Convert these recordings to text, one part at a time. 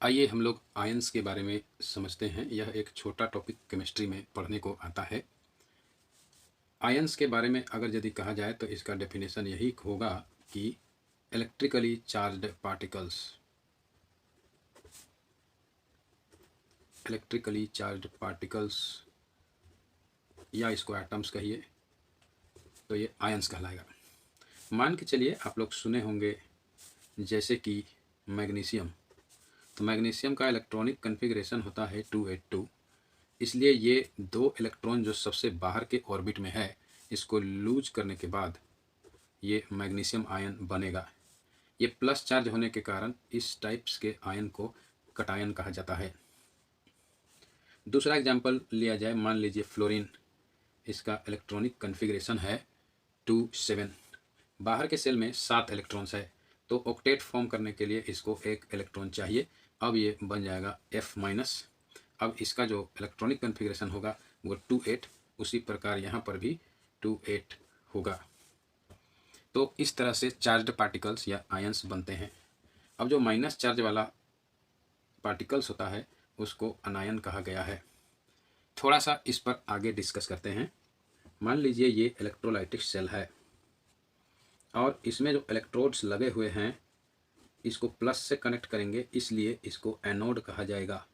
आइए हम लोग आयंस के बारे में समझते हैं। यह एक छोटा टॉपिक केमिस्ट्री में पढ़ने को आता है। आयंस के बारे में अगर यदि कहा जाए तो इसका डेफिनेशन यही होगा कि electrically charged particles, electrically charged particles या इसको एटम्स कहिए तो ये आयंस कहलाएगा। मान के चलिए आप लोग सुने होंगे जैसे कि मैग्नीशियम, तो मैग्नीशियम का इलेक्ट्रॉनिक कन्फिग्रेशन होता है 282। इसलिए ये दो इलेक्ट्रॉन जो सबसे बाहर के ऑर्बिट में है, इसको लूज करने के बाद ये मैग्नीशियम आयन बनेगा। ये प्लस चार्ज होने के कारण इस टाइप्स के आयन को कटायन कहा जाता है। दूसरा एग्जांपल लिया जाए, मान लीजिए फ्लोरीन, इसका इलेक्ट्रॉनिक कन्फिग्रेशन है 27। बाहर के सेल में 7 इलेक्ट्रॉन्स है, तो ऑक्टेट फॉर्म करने के लिए इसको एक इलेक्ट्रॉन चाहिए। अब ये बन जाएगा F-। अब इसका जो इलेक्ट्रॉनिक कन्फिग्रेशन होगा वो 28, उसी प्रकार यहाँ पर भी 28 होगा। तो इस तरह से चार्ज्ड पार्टिकल्स या आयंस बनते हैं। अब जो माइनस चार्ज वाला पार्टिकल्स होता है उसको अनायन कहा गया है। थोड़ा सा इस पर आगे डिस्कस करते हैं। मान लीजिए ये इलेक्ट्रोलाइटिक सेल है और इसमें जो इलेक्ट्रोड्स लगे हुए हैं इसको प्लस से कनेक्ट करेंगे, इसलिए इसको एनोड कहा जाएगा।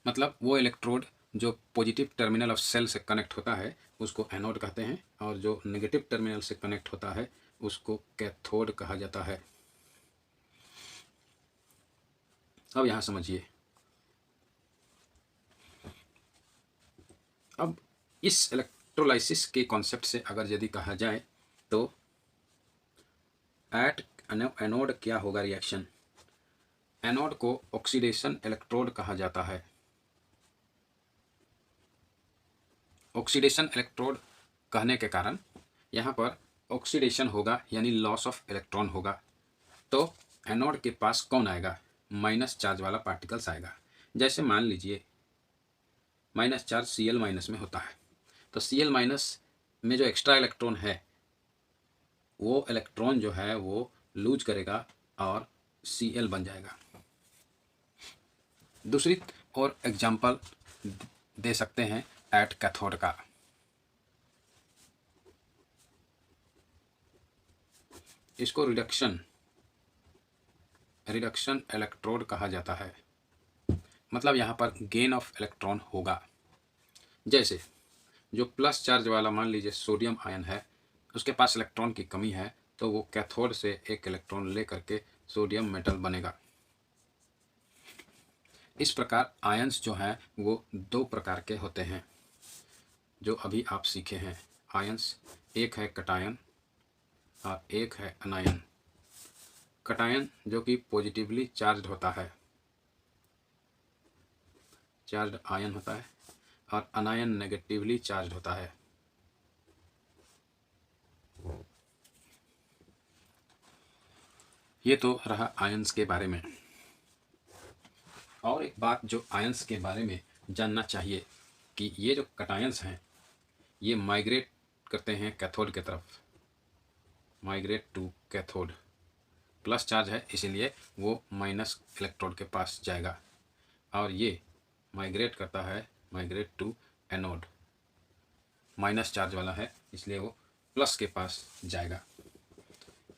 मतलब वो इलेक्ट्रोड जो पॉजिटिव टर्मिनल ऑफ सेल से कनेक्ट होता है उसको एनोड कहते हैं, और जो नेगेटिव टर्मिनल से कनेक्ट होता है उसको कैथोड कहा जाता है। अब यहाँ समझिए, अब इस इलेक्ट्रोलाइसिस के कॉन्सेप्ट से अगर यदि कहा जाए तो एट एनोड क्या होगा रिएक्शन। एनोड को ऑक्सीडेशन इलेक्ट्रोड कहा जाता है। ऑक्सीडेशन इलेक्ट्रोड कहने के कारण यहाँ पर ऑक्सीडेशन होगा, यानी लॉस ऑफ इलेक्ट्रॉन होगा। तो एनोड के पास कौन आएगा? माइनस चार्ज वाला पार्टिकल्स आएगा। जैसे मान लीजिए माइनस चार्ज Cl माइनस में होता है, तो Cl माइनस में जो एक्स्ट्रा इलेक्ट्रॉन है वो इलेक्ट्रॉन जो है वो लूज करेगा और Cl बन जाएगा। दूसरी और एग्जांपल दे सकते हैं एट कैथोड का। इसको रिडक्शन इलेक्ट्रोड कहा जाता है। मतलब यहाँ पर गेन ऑफ इलेक्ट्रॉन होगा। जैसे जो प्लस चार्ज वाला मान लीजिए सोडियम आयन है, उसके पास इलेक्ट्रॉन की कमी है, तो वो कैथोड से एक इलेक्ट्रॉन ले करके सोडियम मेटल बनेगा। इस प्रकार आयंस जो हैं वो दो प्रकार के होते हैं जो अभी आप सीखे हैं। आयंस एक है कटायन और एक है अनायन। कटायन जो कि पॉजिटिवली चार्ज्ड होता है, चार्ज्ड आयन होता है, और अनायन नेगेटिवली चार्ज्ड होता है। ये तो रहा आयंस के बारे में। और एक बात जो आयंस के बारे में जानना चाहिए कि ये जो कटायंस हैं ये माइग्रेट करते हैं कैथोड की तरफ, migrate to cathode. Plus charge है इसलिए वो माइनस इलेक्ट्रोड के पास जाएगा, और ये माइग्रेट करता है migrate to anode. Minus charge वाला है इसलिए वो प्लस के पास जाएगा।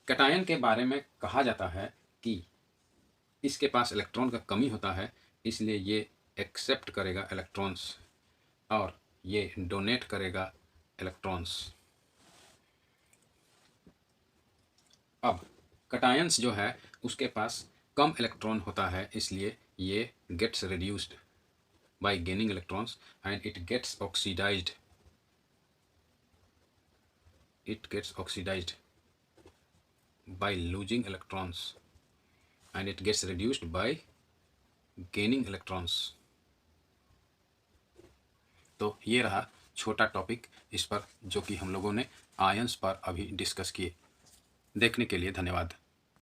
कैटायन के बारे में कहा जाता है कि इसके पास इलेक्ट्रॉन का कमी होता है, इसलिए ये एक्सेप्ट करेगा इलेक्ट्रॉन्स और ये डोनेट करेगा इलेक्ट्रॉन्स। अब कैटायंस जो है उसके पास कम इलेक्ट्रॉन होता है, इसलिए ये gets reduced by gaining electrons and it gets oxidized. It gets oxidized by losing electrons and it gets reduced by gaining electrons। तो ये रहा छोटा टॉपिक इस पर जो कि हम लोगों ने आयंस पर अभी डिस्कस किए। देखने के लिए धन्यवाद।